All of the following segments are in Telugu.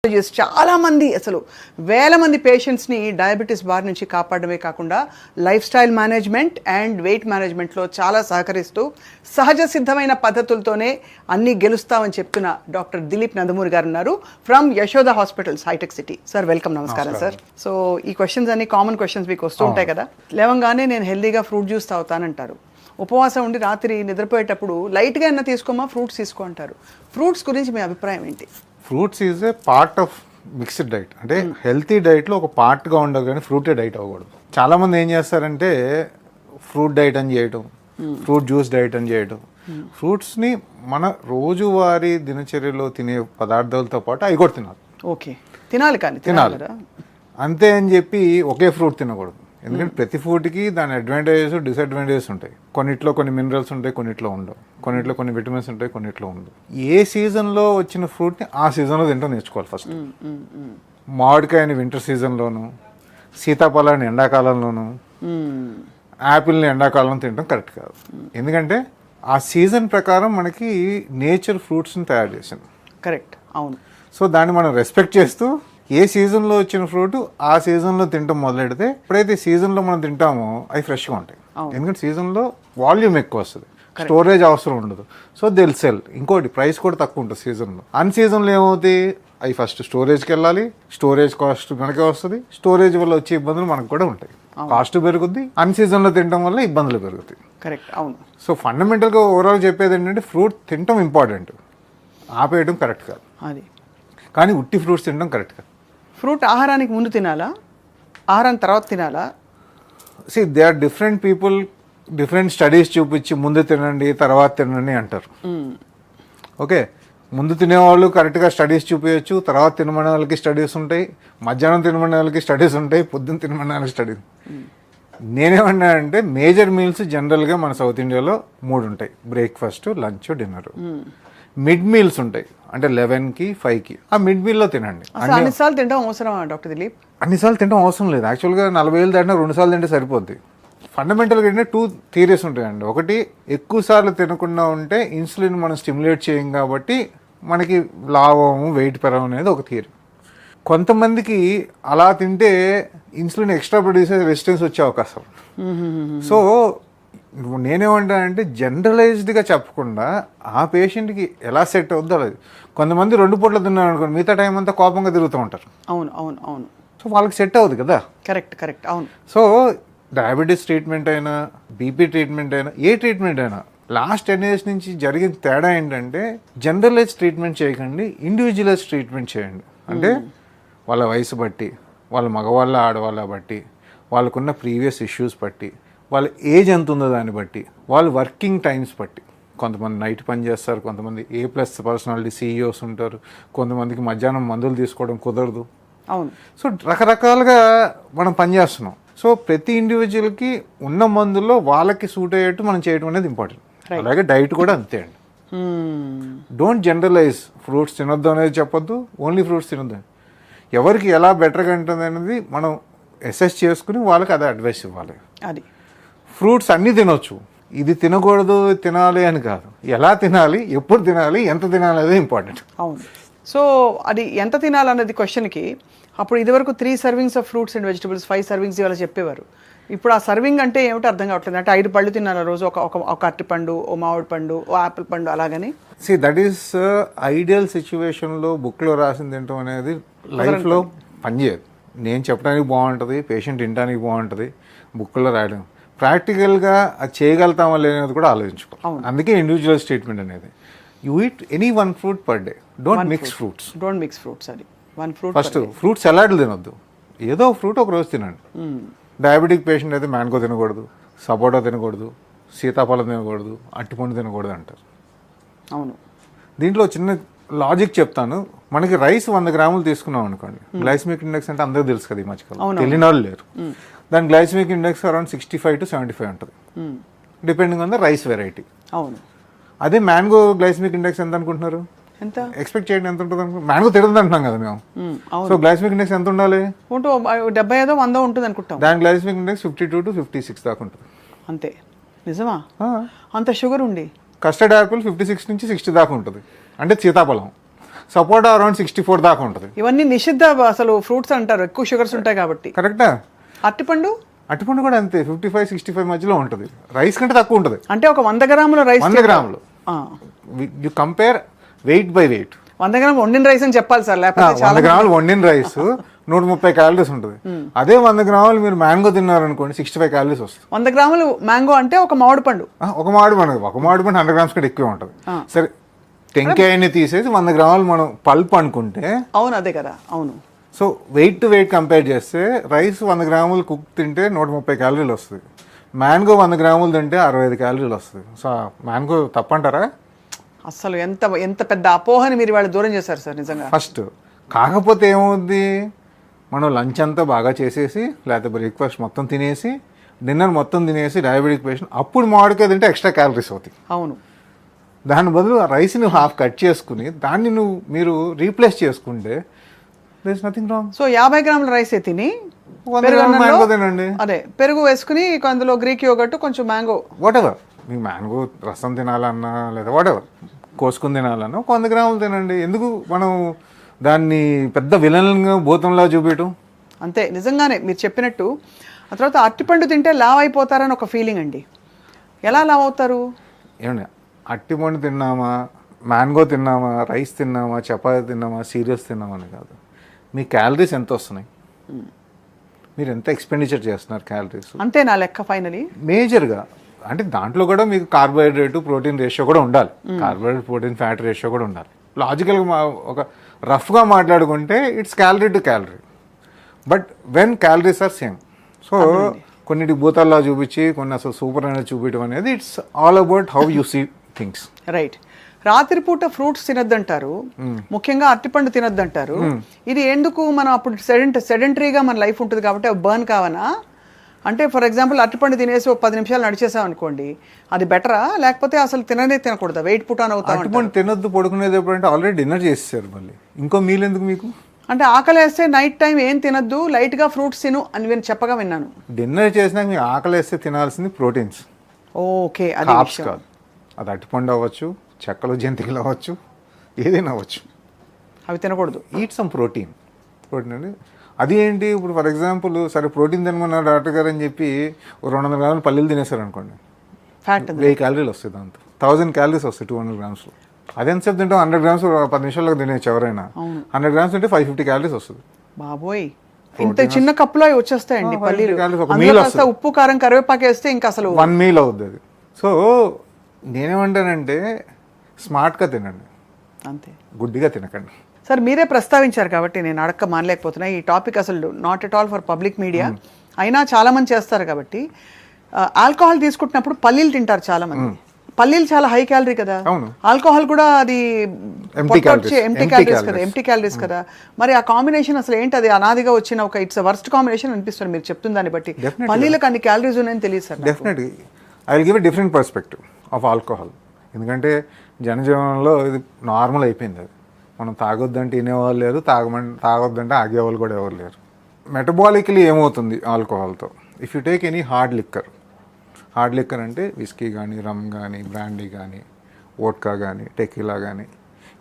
చాలా మంది అసలు వేల మంది పేషెంట్స్ని డయాబెటీస్ బారి నుంచి కాపాడమే కాకుండా lifestyle management and weight మేనేజ్మెంట్లో చాలా సహకరిస్తూ సహజ సిద్ధమైన పద్ధతులతోనే అన్నీ గెలుస్తామని చెప్తున్న డాక్టర్ దిలీప్ నందమూరి గారు ఉన్నారు from Yashoda hospitals Hitech City. Sir welcome. నమస్కారం సార్. సో ఈ క్వశ్చన్స్ అన్ని కామన్ క్వశ్చన్స్ మీకు వస్తూ ఉంటాయి కదా. లేవంగానే నేను హెల్దీగా ఫ్రూట్ జ్యూస్ తాగుతానంటారు, ఉపవాసం ఉండి రాత్రి నిద్రపోయేటప్పుడు లైట్గా అయినా తీసుకోమా ఫ్రూట్స్ తీసుకో అంటారు. ఫ్రూట్స్ గురించి మీ అభిప్రాయం ఏంటి? Fruits is a part of mixed diet. అంటే హెల్తీ డైట్లో ఒక పార్ట్గా ఉండదు కానీ ఫ్రూటే డైట్ అవ్వకూడదు. చాలామంది ఏం చేస్తారంటే ఫ్రూట్ డైట్ అని చేయటం, ఫ్రూట్ జ్యూస్ డైట్ అని చేయటం. ఫ్రూట్స్ని మన రోజువారీ దినచర్యలో తినే పదార్థాలతో పాటు అవి కూడా తినాలి. ఓకే, తినాలి కానీ తినాలి అంతే అని చెప్పి ఒకే ఫ్రూట్ తినకూడదు. ఎందుకంటే ప్రతి ఫ్రూట్కి దాని అడ్వాంటేజెస్ డిసడ్వాంటేజెస్ ఉంటాయి. కొన్నిట్లో కొన్ని మినరల్స్ ఉంటాయి, కొన్నిట్లో ఉండవు. కొన్నిట్లో కొన్ని విటమిన్స్ ఉంటాయి, కొన్నిట్లో ఉండవు. ఏ సీజన్లో వచ్చిన ఫ్రూట్ని ఆ సీజన్లో తింటూ నేర్చుకోవాలి. ఫస్ట్ మామిడికాయని వింటర్ సీజన్లోను, సీతాఫలాన్ని ఎండాకాలంలోను, యాపిల్ని ఎండాకాలంలో తినడం కరెక్ట్ కాదు. ఎందుకంటే ఆ సీజన్ ప్రకారం మనకి నేచర్ ఫ్రూట్స్ని తయారు చేసింది. కరెక్ట్, అవును. సో దాన్ని మనం రెస్పెక్ట్ చేస్తూ ఏ సీజన్లో వచ్చిన ఫ్రూట్ ఆ సీజన్లో తింటాం మొదలెడితే ఎప్పుడైతే సీజన్లో మనం తింటామో అవి ఫ్రెష్గా ఉంటాయి. ఎందుకంటే సీజన్లో వాల్యూమ్ ఎక్కువ వస్తుంది, స్టోరేజ్ అవసరం ఉండదు. సో దిల్ సెల్. ఇంకోటి ప్రైస్ కూడా తక్కువ ఉంటుంది సీజన్లో. అన్ సీజన్లో ఏమవుతుంది, అవి ఫస్ట్ స్టోరేజ్కి వెళ్ళాలి, స్టోరేజ్ కాస్ట్ మనకే వస్తుంది, స్టోరేజ్ వల్ల వచ్చే ఇబ్బందులు మనకు కూడా ఉంటాయి, కాస్ట్ పెరుగుద్ది. అన్ సీజన్లో తినడం వల్ల ఇబ్బందులు పెరుగుతాయి. కరెక్ట్, అవును. సో ఫండమెంటల్గా ఓవరాల్ చెప్పేది ఏంటంటే ఫ్రూట్ తినడం ఇంపార్టెంట్, ఆపేయడం కరెక్ట్ కాదు. అది కానీ ఉట్టి ఫ్రూట్స్ తినడం కరెక్ట్ కాదు. ఫ్రూట్ ఆహారానికి ముందు తినాలా, ఆహారం తర్వాత తినాలా? They are different people, different studies చూపించి ముందు తినండి తర్వాత తినండి అంటారు. ఓకే, ముందు తినేవాళ్ళు కరెక్ట్గా స్టడీస్ చూపించచ్చు, తర్వాత తినమనే వాళ్ళకి స్టడీస్ ఉంటాయి, మధ్యాహ్నం తినమనే వాళ్ళకి స్టడీస్ ఉంటాయి, పొద్దున్న తినమనే వాళ్ళకి స్టడీస్. నేనేమన్నా అంటే మేజర్ మీల్స్ జనరల్గా మన సౌత్ ఇండియాలో 3 ఉంటాయి: breakfast, lunch, dinner. Mid meals ఉంటాయి అంటే 11కి 5కి. ఆ మిడ్ మీల్లో తినండి. అన్నిసార్లు తినడం అవసరమా డాక్టర్ దిలీప్? అన్నిసార్లు తినడం అవసరం లేదు. యాక్చువల్గా 40 ఏళ్ళు దాటినా 2 సార్లు తింటే సరిపోద్ది. ఫండమెంటల్గా ఏంటంటే 2 థియరీస్ ఉంటాయండి. ఒకటి, ఎక్కువ సార్లు తినకుండా ఉంటే ఇన్సులిన్ మనం స్టిమ్యులేట్ చేయం కాబట్టి మనకి లాభము, వెయిట్ పెరగడం అనేది ఒక థియరీ. కొంతమందికి అలా తింటే ఇన్సులిన్ ఎక్స్ట్రా ప్రొడ్యూస్ అయ్యే రెసిస్టెన్స్ వచ్చే అవకాశం. సో నేనేమంటానంటే జనరలైజ్డ్గా చెప్పకుండా ఆ పేషెంట్కి ఎలా సెట్ అవుద్దో అది. కొంతమంది 2 పూటలు తిన్నారు అనుకోండి, మిగతా టైం అంతా కోపంగా తిరుగుతూ ఉంటారు. అవును, అవును, అవును. సో వాళ్ళకి సెట్ అవుతుంది కదా. కరెక్ట్, కరెక్ట్, అవును. సో డయాబెటీస్ ట్రీట్మెంట్ అయినా, బీపీ ట్రీట్మెంట్ అయినా, ఏ ట్రీట్మెంట్ అయినా లాస్ట్ 10 years నుంచి జరిగిన తేడా ఏంటంటే జనరలైజ్ ట్రీట్మెంట్ చేయకండి, ఇండివిజువలైజ్ ట్రీట్మెంట్ చేయండి. అంటే వాళ్ళ వయసు బట్టి, వాళ్ళ మగవాళ్ళ ఆడవాళ్ళ బట్టి, వాళ్ళకున్న ప్రీవియస్ ఇష్యూస్ బట్టి, వాళ్ళ ఏజ్ ఎంత ఉందో దాన్ని బట్టి, వాళ్ళు వర్కింగ్ టైమ్స్ బట్టి. కొంతమంది నైట్ పని చేస్తారు, కొంతమంది A+ పర్సనాలిటీ CEOs ఉంటారు, కొంతమందికి మధ్యాహ్నం మందులు తీసుకోవడం కుదరదు. అవును. సో రకరకాలుగా మనం పనిచేస్తున్నాం. సో ప్రతి ఇండివిజువల్కి ఉన్న మందుల్లో వాళ్ళకి సూట్ అయ్యేట్టు మనం చేయడం అనేది ఇంపార్టెంట్. అలాగే డైట్ కూడా అంతే అండి. Don't generalise. ఫ్రూట్స్ తినొద్దు అనేది చెప్పొద్దు, ఓన్లీ ఫ్రూట్స్ తినొద్దు. ఎవరికి ఎలా బెటర్గా ఉంటుంది అనేది మనం అసెస్ చేసుకుని వాళ్ళకి అదే అడ్వైస్ ఇవ్వాలి. అది ఫ్రూట్స్ అన్నీ తినొచ్చు, ఇది తినకూడదు తినాలి అని కాదు. ఎలా తినాలి, ఎప్పుడు తినాలి, ఎంత తినాలి అనేది ఇంపార్టెంట్. అవును. సో అది ఎంత తినాలన్నది క్వశ్చన్కి అప్పుడు ఇదివరకు 3 servings of fruits and vegetables, 5 servings ఇవాళ చెప్పేవారు. ఇప్పుడు ఆ సర్వింగ్ అంటే ఏమిటో అర్థం కావట్లేదు. అంటే 5 పళ్ళు తినాలి రోజు, ఒక అరటిపండు, ఓ మామిడి పండు, ఓ యాపిల్ పండు, అలాగని. దట్ ఈస్ ఐడియల్ సిచ్యువేషన్లో బుక్లో రాసింది తినటం అనేది లైఫ్లో పనిచేయదు. నేను చెప్పడానికి బాగుంటుంది, పేషెంట్ వినడానికి బాగుంటుంది, బుక్లో రాయడం. ప్రాక్టికల్గా అది చేయగలుగుతామా లేనిది కూడా ఆలోచించుకోవాలి. అందుకే ఇండివిజువల్ ట్రీట్మెంట్ అనేది. You eat any 1 fruit per day. Don't mix fruits. అది 1 fruit. ఫస్ట్ ఫ్రూట్ సలాడ్లు తినొద్దు, ఏదో ఫ్రూట్ ఒక రోజు తినండి. డయాబెటిక్ పేషెంట్ అయితే మ్యాంగో తినకూడదు, సపోటా తినకూడదు, సీతాఫలం తినకూడదు, అరటిపండు తినకూడదు అంటారు. అవును. దీంట్లో చిన్న లాజిక్ చెప్తాను. మనకి రైస్ 100 grams తీసుకున్నాం అనుకోండి, గ్లైసమిక్ ఇండెక్స్ అంటే అందరికీ తెలుసు కదా, ఈ మధ్యకాలం తెలియని వాళ్ళు లేరు. దాని గ్లైసమిక్ ఇండెక్స్ అరౌండ్ 65 to 75 ఉంటుంది, depending on the rice variety. అవును. అదే మ్యాంగో గ్లైసమిక్ ఇండెక్స్ ఎంత అనుకుంటున్నారు? ఎంత ఎక్స్పెక్ట్ చేయండి, ఎంత ఉంటుంది అనుకుంటున్నారు? మ్యాంగో తినదు అంటున్నాం కదా మేము. సో గ్లైసమిక్ ఇండెక్స్ ఎంత ఉండాలి? 75 100 ఉంటుంది అనుకుంటాం. దాని గ్లైసమిక్ ఇండెక్స్ 52 to 56 దాకా ఉంటుంది. అంతే. నిజమా? అంత షుగర్ ఉండి కస్టర్డ్ యాపిల్ 56 నుంచి 60 దాకా ఉంటుంది. అంటే సీతాఫలం సపోటా అరౌండ్ 64 దాకా ఉంటుంది. ఇవన్నీ నిషిద్ధ అసలు ఫ్రూట్స్ అంటారు, ఎక్కువ షుగర్స్ ఉంటాయి కాబట్టి. కరెక్టా? అరటిపండు అరటిపండు కూడా అంతే 55-65 మధ్యలో ఉంటుంది. రైస్ కంటే తక్కువ ఉంటుంది. అంటే ఒక 100 గ్రాముల రైస్ 100 గ్రాములు you compare weight by weight. 100 గ్రాములు వండిన రైస్ అని చెప్పాలి సార్, లేకపోతే 100 గ్రాములు వండిన రైస్ 130 క్యాలరీస్ ఉంటుంది. అదే 100 గ్రాములు మీరు మ్యాంగో తిన్నారనుకోండి 65 క్యాలరీస్ వస్తుంది. 100 గ్రాములు మ్యాంగో అంటే ఒక మామిడి పండు. ఒక మామిడి పండు 100 గ్రామ్స్ కంటే ఎక్కువ ఉంటుంది. సరే, టెంకాయని తీసేసి 100 గ్రాములు మనం పల్ప్ అనుకుంటే, అవును అదే కదా, అవును. So weight to weight compare చేస్తే రైస్ 100 గ్రాములు కుక్ తింటే 130 క్యాలరీలు వస్తుంది. మ్యాంగో 100 గ్రాములు తింటే 65 క్యాలరీలు వస్తుంది. సో మ్యాంగో తప్పంటారా? అసలు ఎంత ఎంత పెద్ద అపోహని మీరు వాళ్ళు దూరం చేశారు సార్ నిజంగా. ఫస్ట్ కాకపోతే ఏమవుద్ది, మనం లంచ్ అంతా బాగా చేసేసి లేకపోతే బ్రేక్ఫాస్ట్ మొత్తం తినేసి డిన్నర్ మొత్తం తినేసి డయాబెటిక్ పేషెంట్ అప్పుడు మామిడికాయ తింటే ఎక్స్ట్రా క్యాలరీస్ అవుతాయి. అవును. దాని బదులు ఆ రైస్ని హాఫ్ కట్ చేసుకుని దాన్ని మీరు రీప్లేస్ చేసుకుంటే there is nothing wrong. So 50 గ్రాముల రైస్ తిని మ్యాంగో తినండి. అదే పెరుగు వేసుకుని అందులో గ్రీక్ యోగర్ట్ కొంచెం మ్యాంగో, వాట్ ఎవర్, మీకు మ్యాంగో రసం తినాలన్నా లేదా వాట్ ఎవర్ కోసుకుని తినాలన్నా 100 గ్రాములు తినండి. ఎందుకు మనం దాన్ని పెద్ద విలన్గా భూతంలా చూపించడం? అంతే, నిజంగానే మీరు చెప్పినట్టు. ఆ తర్వాత అరటిపండు తింటే లావ్ అయిపోతారని ఒక ఫీలింగ్ అండి. ఎలా లావ్ అవుతారు? ఏమండి, అరటిపండు తిన్నామా, మ్యాంగో తిన్నామా, రైస్ తిన్నామా, చపాతీ తిన్నామా, సీరియల్స్ తిన్నామా అని కాదు, మీ క్యాలరీస్ ఎంత వస్తున్నాయి, మీరు ఎంత ఎక్స్పెండిచర్ చేస్తున్నారు క్యాలరీస్, అంతే నా లెక్క ఫైనలీ. మేజర్గా అంటే దాంట్లో కూడా మీకు కార్బోహైడ్రేట్ ప్రోటీన్ రేషియో కూడా ఉండాలి. కార్బోహైడ్రేట్ ప్రోటీన్ ఫ్యాట్ రేషియో కూడా ఉండాలి. లాజికల్గా ఒక రఫ్గా మాట్లాడుకుంటే it's calorie to calorie, but when calories are same. So కొన్నిటి భూతాల్లో చూపించి కొన్ని అసలు సూపర్ అనేది చూపించడం అనేది it's all about how you see things. Right. రాత్రిపూట ఫ్రూట్స్ తినొద్దంటారు, ముఖ్యంగా అరటిపండు తినొద్దంటారు. ఇది ఎందుకు? మనం అప్పుడు సెడెంటరీగా మన లైఫ్ ఉంటుంది కాబట్టి బర్న్ కావనా? అంటే ఫర్ ఎగ్జాంపుల్ అరటిపండు తినేసి ఒక 10 నిమిషాలు నడిచేసాం అనుకోండి, అది బెటరా? లేకపోతే అసలు తినకూడదా? వెయిట్ పుట్ ఆన్ అవుతాం. అరటిపండు తినొద్దు పడుకునేది ఎప్పుడంటే ఆల్రెడీ డిన్నర్ చేసేసారు, మళ్ళీ ఇంకో మీల్ ఎందుకు మీకు? అంటే ఆకలి వేస్తే నైట్ టైం ఏం తినొద్దు, లైట్గా ఫ్రూట్స్ తిను అని నేను చెప్పగా విన్నాను. డిన్నర్ చేసినాక మీకు ఆకలి వేస్తే తినాల్సింది ప్రోటీన్స్. ఓకే, అది కాదు. అది అరటిపండు అవ్వచ్చు, చెక్కలు జంతికలు అవ్వచ్చు, ఏదైనా అవ్వచ్చు, అవి తినకూడదు. ఈట్ సమ్ ప్రోటీన్ అండి. అది ఏంటి, ఇప్పుడు ఫర్ ఎగ్జాంపుల్ సరే ప్రోటీన్ తినమన్నారు డాక్టర్ గారు అని చెప్పి 200 గ్రాములు పల్లీలు తినేశారు అనుకోండి, ఫ్యాట్ 1000 క్యాలరీలు వస్తాయి, దాంతో 1000 క్యాలరీస్ వస్తాయి 200 గ్రామ్స్లో. అదెంతసేపు తింటాం? 100 గ్రామ్స్ 10 నిమిషాల్లో తినేచ్చు ఎవరైనా. 100 గ్రామ్స్ అంటే 550 క్యాలరీస్ వస్తుంది. బాబోయ్, ఇంత చిన్న కప్పులో అవి వచ్చేస్తాయండి పల్లీలు. ఉప్పు కారం కరివేపాకు వేస్తే ఇంకా అసలు 1 మీల్ అవుతుంది అది. సో నేనేమంటానంటే స్మార్ట్గా తినండి, అంతే, గుడ్డిగా తినకండి. సార్ మీరే ప్రస్తావించారు కాబట్టి నేను అడక్క మానలేకపోతున్నా. ఈ టాపిక్ అసలు not at all for public media, అయినా చాలామంది చేస్తారు కాబట్టి. ఆల్కహాల్ తీసుకుంటున్నప్పుడు పల్లీలు తింటారు చాలామంది. పల్లీలు చాలా హై క్యాలరీ కదా, ఆల్కహాల్ కూడా అది ఎంటీ క్యాలరీస్ కదా. మరి ఆ కాంబినేషన్ అసలు ఏంటి? అది అనాదిగా వచ్చిన ఒక ఇట్స్ వర్స్ట్ కాంబినేషన్ అనిపిస్తుంది మీరు చెప్తున్న దాన్ని బట్టి. పల్లీలకు అన్ని క్యాలరీస్ ఉన్నాయని తెలియదు sir. Definitely I will give a different perspective of alcohol. ఎందుకంటే జనజీవనంలో ఇది నార్మల్ అయిపోయింది. అది మనం తాగొద్దంటే వినేవాళ్ళు లేరు, తాగొద్దంటే ఆగేవాళ్ళు కూడా ఎవరు లేరు. మెటబాలికలీ ఏమవుతుంది ఆల్కహాల్తో? If you take any hard liquor అంటే విస్కీ కానీ, రమ్ కానీ, బ్రాండీ కానీ, వోడ్కా కానీ, టెకీలా కానీ,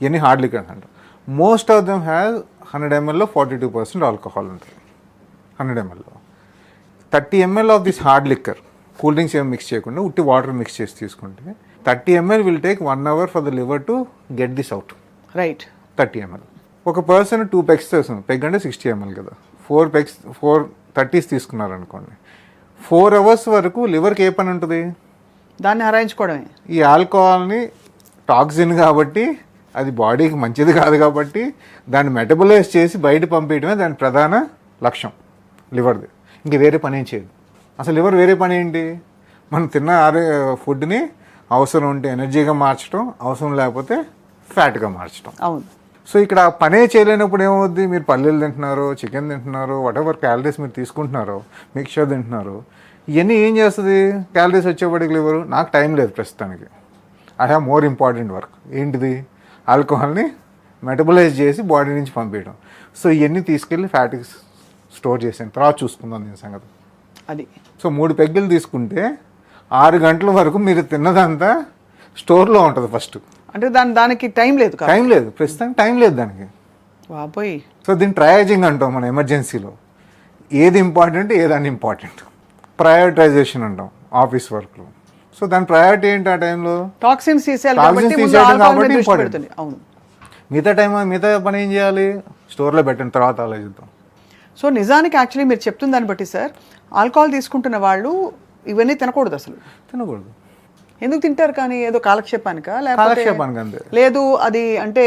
ఇవన్నీ హార్డ్ లిక్కర్స్ అంటారు. Most of them have 100 ml 42% alcohol ఉంటుంది. 100 ml 30 ml of this hard liquor, cool drinks ఏమి మిక్స్ చేయకుండా ఉట్టి వాటర్ మిక్స్ చేసి తీసుకుంటే 30 ml will take 1 hour for the liver to get this out. Right. 30 ml. ఒక పర్సన్ 2 పెగ్స్ చేస్తుంది, పెగ్ అంటే 60 ml కదా, 4 30s తీసుకున్నారనుకోండి, 4 hours వరకు లివర్కి ఏ పని ఉంటుంది? దాన్ని హరాయించుకోవడమే. ఈ ఆల్కహాల్ని టాక్సిన్ కాబట్టి, అది బాడీకి మంచిది కాదు కాబట్టి దాన్ని మెటబలైజ్ చేసి బయట పంపించడమే దాని ప్రధాన లక్ష్యం లివర్ది. ఇంక వేరే పని ఏం చేయదు అసలు. లివర్ వేరే పని ఏంటి? మనం తిన్న ఫుడ్ని అవసరం ఉంటే ఎనర్జీగా మార్చడం, అవసరం లేకపోతే ఫ్యాట్గా మార్చడం. అవును. సో ఇక్కడ పనే చేయలేనప్పుడు ఏమవుద్ది? మీరు పల్లీలు తింటున్నారు, చికెన్ తింటున్నారు, వాట్ ఎవర్ క్యాలరీస్ మీరు తీసుకుంటున్నారో, మిక్చర్ తింటున్నారు, ఇవన్నీ ఏం చేస్తుంది? క్యాలరీస్ వచ్చేప్పటికి లివరు నాకు టైం లేదు ప్రస్తుతానికి, I have more important work. ఏంటిది? ఆల్కహాల్ని మెటబలైజ్ చేసి బాడీ నుంచి పంపించడం. సో ఇవన్నీ తీసుకెళ్ళి ఫ్యాట్కి స్టోర్ చేసాను, తర్వాత చూసుకుందాం దీని సంగతి. అది. సో 3 పెగ్గులు తీసుకుంటే 6 గంటల వరకు మీరు తిన్నదంతా స్టోర్లో ఉంటుంది ఫస్ట్. అంటే దానికి టైం లేదు కదా. టైం లేదు, ప్రస్తుతానికి టైం లేదు దానికి. బాబోయ్. సో దీన్ని ట్రయాజింగ్ అంటాం మన ఎమర్జెన్సీలో. ఏది ఇంపార్టెంట్, ఏది అన్ఇంపార్టెంట్, ప్రయారిటైజేషన్ అంటాం ఆఫీస్ వర్క్లో. సో దాని ప్రయారిటీ ఏంటి ఆ టైంలో? టాక్సిన్స్ తీసేయాలి Toxins కాబట్టి ముందు తీసేయడం alcohol మీద కాబట్టి దృష్టి important. పెడుతుంది. అవును. మిగతా పని ఏం చేయాలి? స్టోర్లో పెట్టిన తర్వాత ఆలోచిద్దాం. సో నిజానికి యాక్చువల్లీ మీరు చెప్తున్న దాన్ని బట్టి సార్, ఆల్కహాల్ తీసుకుంటున్న వాళ్ళు ఇవన్నీ తినకూడదు అసలు. తినకూడదు. ఎందుకు తింటారు కానీ? ఏదో కాలక్షేపానికా కాలక్షేపానికి అంతే. లేదు అది అంటే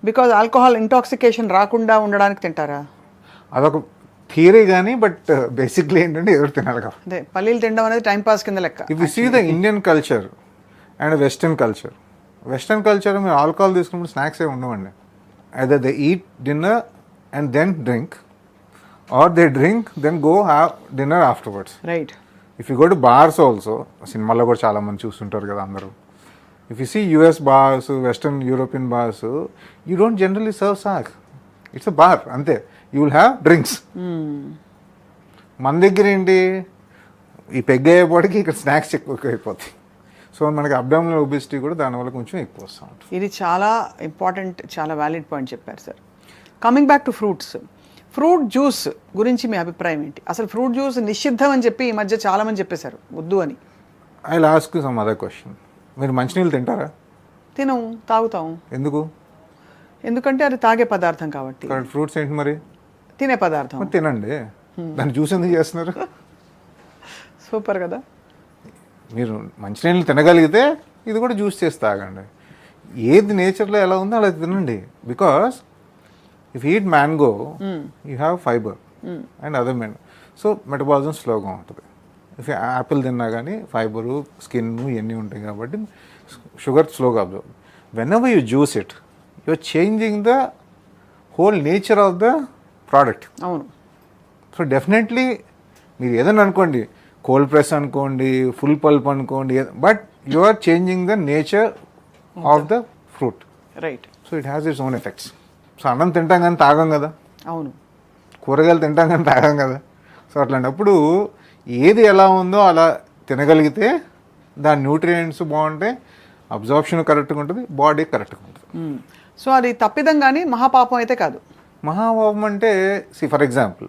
బికాజ్ ఆల్కహాల్ ఇంటాక్సికేషన్ రాకుండా ఉండడానికి తింటారా? అదొక థియరీ కానీ, బట్ బేసిక్లీ ఏంటంటే ఎవరు తినాలి కాబట్టి. అదే పల్లీలు తినడం అనేది టైం పాస్ కింద లెక్క. If you see the Indian culture and western culture మీరు ఆల్కహాల్ తీసుకున్నప్పుడు స్నాక్స్ ఏ ఉండవండి. Either they eat dinner and then drink, or they drink then go have dinner afterwards. Right. If you go to bars also, సినిమాల్లో కూడా చాలా మంది చూస్తుంటారు కదా అందరూ. ఇఫ్ యూ సీ US bars, western European bars, you don't generally serve snack. It's a bar అంతే. You will have drinks. మన దగ్గర ఏంటి, ఈ పెగ్ అయ్యేపాటికి ఇక్కడ స్నాక్స్ ఎక్కువ అయిపోతాయి. సో మనకి అబ్డామినల్ ఒబిసిటీ కూడా దానివల్ల కొంచెం ఎక్కువ వస్తూ ఉంటుంది. ఇది చాలా ఇంపార్టెంట్, చాలా వ్యాలిడ్ పాయింట్ చెప్పారు sir. Coming back to fruits, fruit juice గురించి మీ అభిప్రాయం ఏంటి? అసలు ఫ్రూట్ జ్యూస్ నిషిద్ధం అని చెప్పి ఈ మధ్య చాలా మంది చెప్పేశారు, వద్దు అని. I లాస్క్ some other question. మీరు మంచినీళ్ళు తింటారా? తినం, తాగుతాం. ఎందుకు? ఎందుకంటే అది తాగే పదార్థం కాబట్టి. ఫ్రూట్స్ ఏంటి మరి? తినే పదార్థం. మరి తినండి. దాన్ని జ్యూస్ ఎందుకు చేస్తున్నారు? సూపర్ కదా. మీరు మంచినీళ్ళు తినగలిగితే ఇది కూడా జ్యూస్ చేసి తాగండి. ఏది నేచర్లో ఎలా ఉందో అలా తినండి. Because if eat mango you have fibre and other so metabolism స్లోగా ఉంటుంది. ఇఫ్ యాపిల్ తిన్నా కానీ ఫైబరు, స్కిన్ ఇవన్నీ ఉంటాయి కాబట్టి షుగర్ స్లోగా observe. Whenever you juice it, you are changing the whole nature of the product. అవును. సో డెఫినెట్లీ మీరు ఏదైనా అనుకోండి, కోల్డ్ ప్రెస్ అనుకోండి, ఫుల్ పల్ప్ అనుకోండి, but you are changing the nature of the fruit. Right. So it has its own effects. So అన్నం తింటాం కానీ తాగం కదా. అవును. కూరగాయలు తింటాం కానీ తాగం కదా. సో అట్లాంటప్పుడు ఏది ఎలా ఉందో అలా తినగలిగితే దాని న్యూట్రియంట్స్ బాగుంటాయి, అబ్జార్ప్షన్ కరెక్ట్గా ఉంటుంది, బాడీ కరెక్ట్గా ఉంటుంది. సో అది తప్పిదం కానీ మహాపాపం అయితే కాదు. మహాపాపం అంటే for example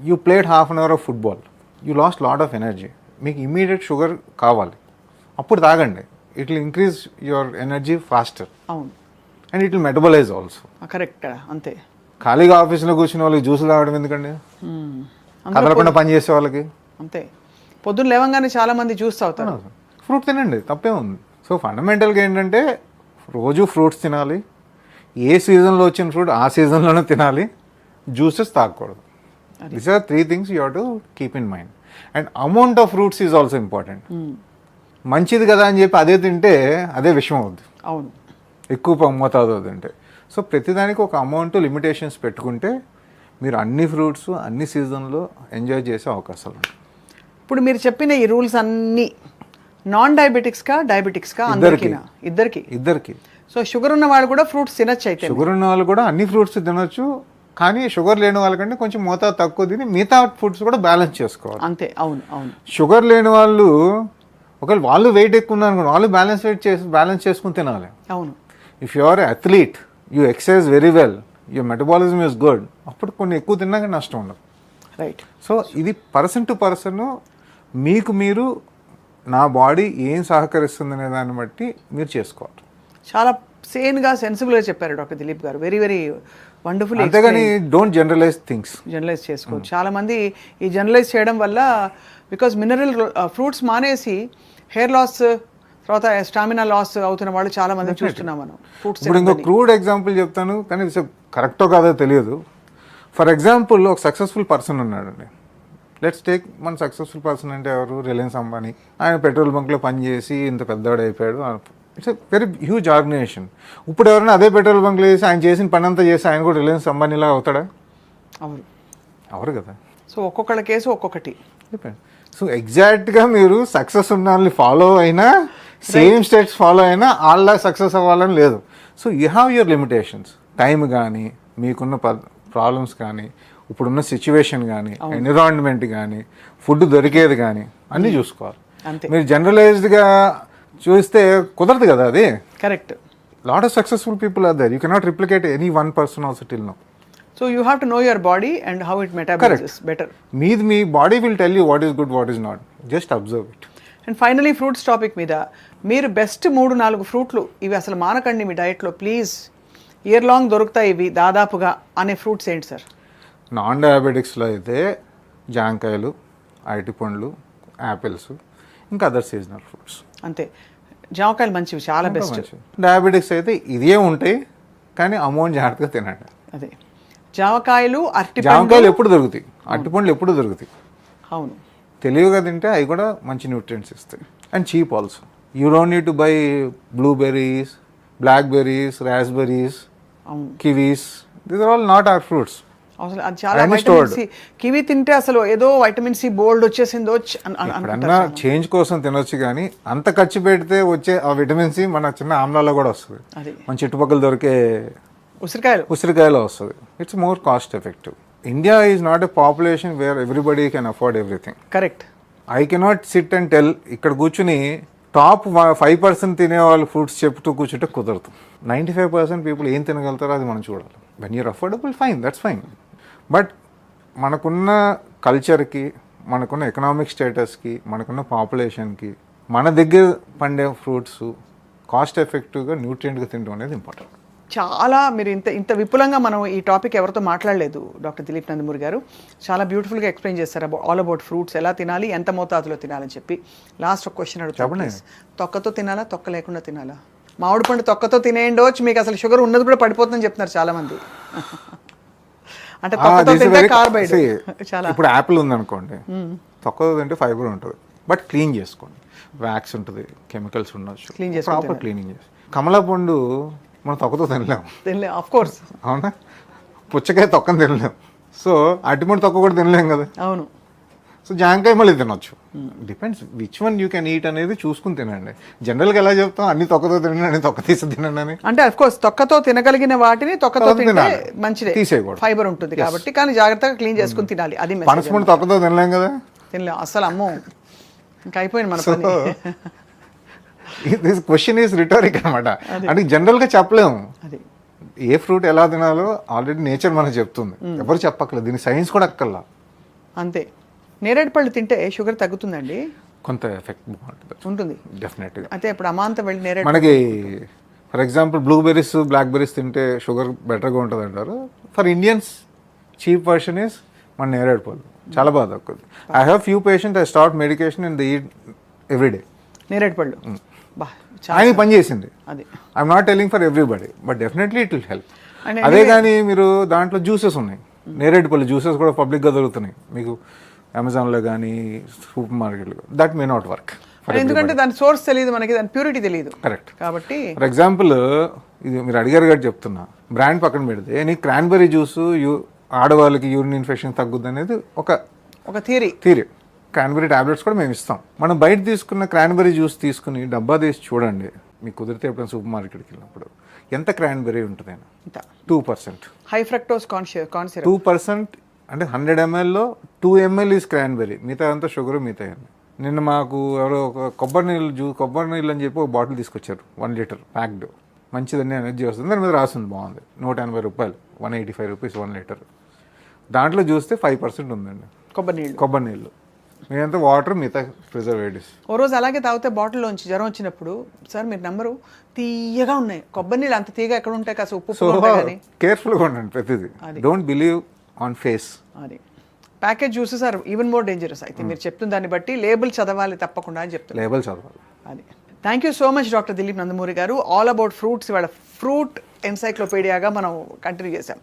you played half an hour of football, you lost lot of energy, మీకు ఇమీడియట్ షుగర్ కావాలి, అప్పుడు తాగండి. It will increase your energy faster. అవును. And it will metabolise also. Correct. అంతే. ఖాళీగా ఆఫీస్లో కూర్చున్న వాళ్ళకి జ్యూస్ తాగడం ఎందుకండి? కదలకుండా పని చేసే వాళ్ళకి అంతే. పొద్దున్న లేవంగానే చాలా మంది జ్యూస్ తాగుతారు. ఫ్రూట్ తినండి, తప్పే ఉంది. సో ఫండమెంటల్గా ఏంటంటే రోజు ఫ్రూట్స్ తినాలి, ఏ సీజన్లో వచ్చిన ఫ్రూట్ ఆ సీజన్లోనే తినాలి, జ్యూసెస్ తాగకూడదు. These are 3 things you have to keep in mind. And amount of fruits is also important. మంచిది కదా అని చెప్పి అదే తింటే అదే విషయం అవుద్ది. అవును. ఎక్కువ మోతాదు తింటే. సో ప్రతిదానికి ఒక అమౌంట్ లిమిటేషన్స్ పెట్టుకుంటే మీరు అన్ని ఫ్రూట్స్ అన్ని సీజన్లో ఎంజాయ్ చేసే అవకాశాలు ఉంటాయి. ఇప్పుడు మీరు చెప్పిన ఈ రూల్స్ అన్నీ నాన్ డయాబెటిక్స్కా డయాబెటిక్స్కా? ఇద్దరికి. సో షుగర్ ఉన్న వాళ్ళు కూడా ఫ్రూట్స్ తినచ్చు అయితే? షుగర్ ఉన్న వాళ్ళు కూడా అన్ని ఫ్రూట్స్ తినొచ్చు, కానీ షుగర్ లేని వాళ్ళకంటే కొంచెం మోతాదు తక్కువ తిని మిగతా ఫుడ్స్ కూడా బ్యాలెన్స్ చేసుకోవాలి. అంతే. అవును. అవును. షుగర్ లేని వాళ్ళు ఒకవేళ వాళ్ళు వెయిట్ ఎక్కువ ఉన్నారనుకోండి, వాళ్ళు బ్యాలెన్స్ చేసుకుని తినాలి. అవును. If you are athlete, you exercise very well, your metabolism is good, అప్పుడు కొన్ని ఎక్కువ తిన్నాక నష్టం ఉండదు. రైట్. సో ఇది పర్సన్ టు పర్సన్, మీకు మీరు నా బాడీ ఏం సహకరిస్తుంది అనే దాన్ని బట్టి మీరు చేసుకోవాలి. చాలా సేన్గా సెన్సిబుల్గా చెప్పారు డాక్టర్ దిలీప్ గారు. Very very wonderful. అంతేగాని డోంట్ జనరలైజ్ థింగ్స్. జనరలైజ్ చేసుకోవచ్చు. చాలా మంది ఈ జనరలైజ్ చేయడం వల్ల బికాజ్ మినరల్ ఫ్రూట్స్ మానేసి హెయిర్ లాస్, తర్వాత స్టామినా లాస్ అవుతున్న వాళ్ళు చాలా మంది చూస్తున్నాం మనం. ఫ్రూట్స్ ఇప్పుడు ఇంకో క్రూడ్ ఎగ్జాంపుల్ చెప్తాను, కానీ కరెక్టో కాదో తెలియదు. ఫర్ ఎగ్జాంపుల్ ఒక సక్సెస్ఫుల్ పర్సన్ ఉన్నాడండి. లెట్స్ టేక్ మన సక్సెస్ఫుల్ పర్సన్ అంటే ఎవరు? రిలయన్స్ అంబానీ. ఆయన పెట్రోల్ బంక్లో పనిచేసి ఇంత పెద్దవాడు అయిపోయాడు. It's a very huge organisation. ఇప్పుడు ఎవరైనా అదే పెట్రోల్ బంక్లో చేసి ఆయన చేసిన పని అంతా చేసి ఆయన కూడా రిలయన్స్ అంబానీలా అవుతాడా? అవరు కదా. సో ఒక్కొక్కళ్ళ కేసు ఒక్కొక్కటి. సో ఎగ్జాక్ట్గా మీరు సక్సెస్ ఉన్న వాళ్ళని ఫాలో అయినా, సేమ్ స్టెప్స్ ఫాలో అయినా వాళ్ళ సక్సెస్ అవ్వాలని లేదు. So you have your limitations. Time కానీ, మీకున్న ప్రాబ్లమ్స్ కానీ, ఇప్పుడున్న సిచ్యువేషన్ కానీ, ఎన్విరాన్మెంట్ కానీ, ఫుడ్ దొరికేది కానీ అన్నీ చూసుకోవాలి. మీరు జనరలైజ్డ్గా చూస్తే కుదరదు కదా అది. Correct. lot of successful people are there. You cannot replicate any one person also till now. So you have to know your body and how it metabolizes better. Me body will tell you what is good, what is not. Just observe it. And finally fruits topic మీద మీరు బెస్ట్ 3-4 ఫ్రూట్లు ఇవి అసలు మానకండి మీ డైట్లో ప్లీజ్, ఇయర్ లాంగ్ దొరుకుతాయి ఇవి దాదాపుగా అనే ఫ్రూట్స్ ఏంటి సార్? నాన్ డయాబెటిక్స్లో అయితే జాంకాయలు, అరటి పండ్లు, యాపిల్స్, ఇంకా అదర్ సీజనల్ ఫ్రూట్స్. అంతే, జామకాయలు మంచివి, చాలా బెస్ట్. డయాబెటిక్స్ అయితే ఇదే ఉంటాయి, కానీ అమౌంట్ జాగ్రత్తగా తినండి. అదే జామకాయలు, జామకాయలు ఎప్పుడు దొరుకుతాయి, అరటిపండ్లు ఎప్పుడు దొరుకుతాయి. అవును, తెలివిగా తింటే అవి కూడా మంచి న్యూట్రియంట్స్ ఇస్తాయి. And cheap also. You don't need to buy blueberries, blackberries, raspberries, kiwis. These are all not our fruits. అసలు అది చాలా వైటమిన్ సి. కివి తింటే అసలు ఏదో వైటమిన్ సి బోల్డ్ వచ్చేసిందో అన్నా చేంజ్ కోసం తినొచ్చు, కానీ అంత ఖర్చు పెడితే వచ్చే ఆ విటమిన్ సి మన చిన్న ఆమ్లాలో కూడా వస్తుంది. మన చుట్టుపక్కల దొరికే ఉసిరికాయలో వస్తుంది. It's more cost effective. India is not a population where everybody can afford everything. Correct. I cannot SIT and tell ఇక్కడ కూర్చుని టాప్ 5% తినే వాళ్ళు ఫ్రూట్స్ చెప్తూ కూర్చుంటే కుదరదు. 95% పీపుల్ ఏం తినగలుగుతారో అది మనం చూడాలి. When you're affordable fine, that's fine. But మనకున్న కల్చర్కి, మనకున్న ఎకనామిక్ స్టేటస్కి, మనకున్న పాపులేషన్కి మన దగ్గర పండే ఫ్రూట్స్ కాస్ట్ ఎఫెక్టివ్గా న్యూట్రియంట్గా తినడం అనేది ఇంపార్టెంట్. చాలా మీరు ఇంత విపులంగా మనం ఈ టాపిక్ ఎవరితో మాట్లాడలేదు డాక్టర్ దిలీప్ నందమూరి గారు. చాలా బ్యూటిఫుల్గా ఎక్స్ప్లెయిన్ చేస్తారు ఆల్ అబౌట్ ఫ్రూట్స్, ఎలా తినాలి, ఎంత మోతాదులో తినాలని చెప్పి. లాస్ట్ ఒక క్వశ్చన్ అడుగుతాను, తొక్కతో తినాలా, తొక్క లేకుండా తినాలా? మామిడి పండు తొక్కతో తినేయండి వచ్చి మీకు అసలు షుగర్ ఉన్నది కూడా పడిపోతుందని చెప్తున్నారు చాలా మంది. అంటే తొక్కతో తింటే కార్బోహైడ్రేట్ చాలా. ఇప్పుడు యాపిల్ ఉందనుకోండి, తొక్కతో తింటే ఫైబర్ ఉంటుంది, బట్ క్లీన్ చేసుకోండి. వ్యాక్స్ ఉంటుంది, కెమికల్స్ ఉండొచ్చు, క్లీన్ చేసి ప్రాపర్ క్లీనింగ్ చేసి. కమలా పండు మనం తొక్కతో తినలేము, ఆఫ్ కోర్స్. అవునా? పుచ్చకాయ తొక్కని తినలేము, సో అరటిపండు తొక్క కూడా తినలేము కదా. అవును. సో జాంకాయ మళ్ళీ తినొచ్చు. Depends which one you can eat అనేది చూసుకుని తినండి. జనరల్గా ఎలా చెప్తాం, అన్ని తొక్కతో తినండి, అన్ని తొక్క తీసి తినండి అని. అంటే అఫ్ కోర్స్ తొక్కతో తినగలిగిన వాటిని తొక్కతో తింటే మంచిదే, తీసేయకూడదు, ఫైబర్ ఉంటుంది కాబట్టి. కానీ జాగ్రత్తగా క్లీన్ చేసుకుని తినాలి. అది పనసపండు తొక్కతో తినలేం కదా. తినలేం అసలు. అమ్మో, ఇంకా అయిపోయింది మన పని. దిస్ క్వశ్చన్ ఈస్ రిటోరిక్ అనమాట. అంటే జనరల్గా చెప్పలేము ఏ ఫ్రూట్ ఎలా తినాలో. ఆల్రెడీ నేచర్ మనకు చెప్తుంది, ఎవరు చెప్పక్కర్లేదు. దీని సైన్స్ కూడా అక్కర్లా. అంతే. నేరేడు పళ్ళు తింటే షుగర్ తగ్గుతుందండి, కొంత ఎఫెక్ట్ ఉంటుంది డెఫినెట్గా. అయితే ఇప్పుడు అమాంతం వెళ్ళి నేరేడు మనకి ఫర్ ఎగ్జాంపుల్ బ్లూబెర్రీస్, బ్లాక్బెర్రీస్ తింటే షుగర్ బెటర్గా ఉంటుంది అంటారు. For Indians cheap version is మన నేరేడు పళ్ళు, చాలా బాగా తక్కువ. I have few patient I start medication and they eat everyday నేరేడు పళ్ళు. ఆయన పని చేసింది. అది I'm not telling for everybody, but definitely it will help. అదే కానీ మీరు దాంట్లో జ్యూసెస్ ఉన్నాయి, నేరేడు పళ్ళు జ్యూసెస్ కూడా పబ్లిక్గా దొరుకుతున్నాయి మీకు అమెజాన్లో కానీ సూపర్ మార్కెట్లో. దట్ మే నాట్ వర్క్, ఎందుకంటే దాని సోర్స్ తెలియదు మనకి, దాని ప్యూరిటీ తెలియదు. కరెక్ట్. కాబట్టి ఫర్ ఎగ్జాంపుల్ ఇది మీరు అడిగారు కాబట్టి చెప్తున్నా, బ్రాండ్ పక్కన పెడితే నీకు క్రాన్బెర్రీ జ్యూస్ ఆడవాళ్ళకి యూరిన్ ఇన్ఫెక్షన్ తగ్గుద్ది అనేది ఒక థియరీ. క్రాన్బెర్రీ టాబ్లెట్స్ కూడా మేము ఇస్తాం. మనం బయట తీసుకున్న క్రాన్బెర్రీ జ్యూస్ తీసుకుని డబ్బా తీసి చూడండి, మీకు కుదిరితే ఎప్పుడైనా సూపర్ మార్కెట్కి వెళ్ళినప్పుడు ఎంత క్రాన్బెర్రీ ఉంటుంది. 2%. High fructose corn syrup 2%. అంటే 100 mlలో 2 ml ఈజ్ క్రాన్బెర్రీ, మిగతా అంతా షుగర్, మిగతా. నిన్న మాకు ఎవరో ఒక కొబ్బరి నీళ్ళు అని చెప్పి ఒక బాటిల్ తీసుకొచ్చారు, 1 liter ప్యాక్డ్. మంచిదన్నీ ఎనర్జీ వస్తుంది, దాని మీద రాస్తుంది, బాగుంది. 180 రూపాయలు, 185 రూపీస్ 1 liter. దాంట్లో చూస్తే 5% ఉందండి కొబ్బరి నీళ్ళు. మీరంతా వాటర్, మిగతా ప్రిజర్వేటివ్స్. ఓ రోజు అలాగే తాగితే బాటిల్లోంచి జ్వరం వచ్చినప్పుడు, సార్ మీరు నంబరు తీయగా ఉన్నాయి, కొబ్బరి నీళ్ళు అంత తీయగా ఎక్కడ ఉంటాయి, కాస్త ఉప్పు. సో కేర్ఫుల్గా ఉండండి ప్రతిదీ. Don't believe on face. అది package juices are even more dangerous. అయితే మీరు చెప్తున్న దాన్ని బట్టి లేబుల్ చదవాలి తప్పకుండా అని చెప్తారు. లేబుల్ చదవాలి. అది. Thank you so much doctor Dilip Nandamuri గారు. ఆల్ అబౌట్ ఫ్రూట్స్, ఇవాళ ఫ్రూట్ ఎన్సైక్లోపీడియాగా మనం కంటిన్యూ చేసాం.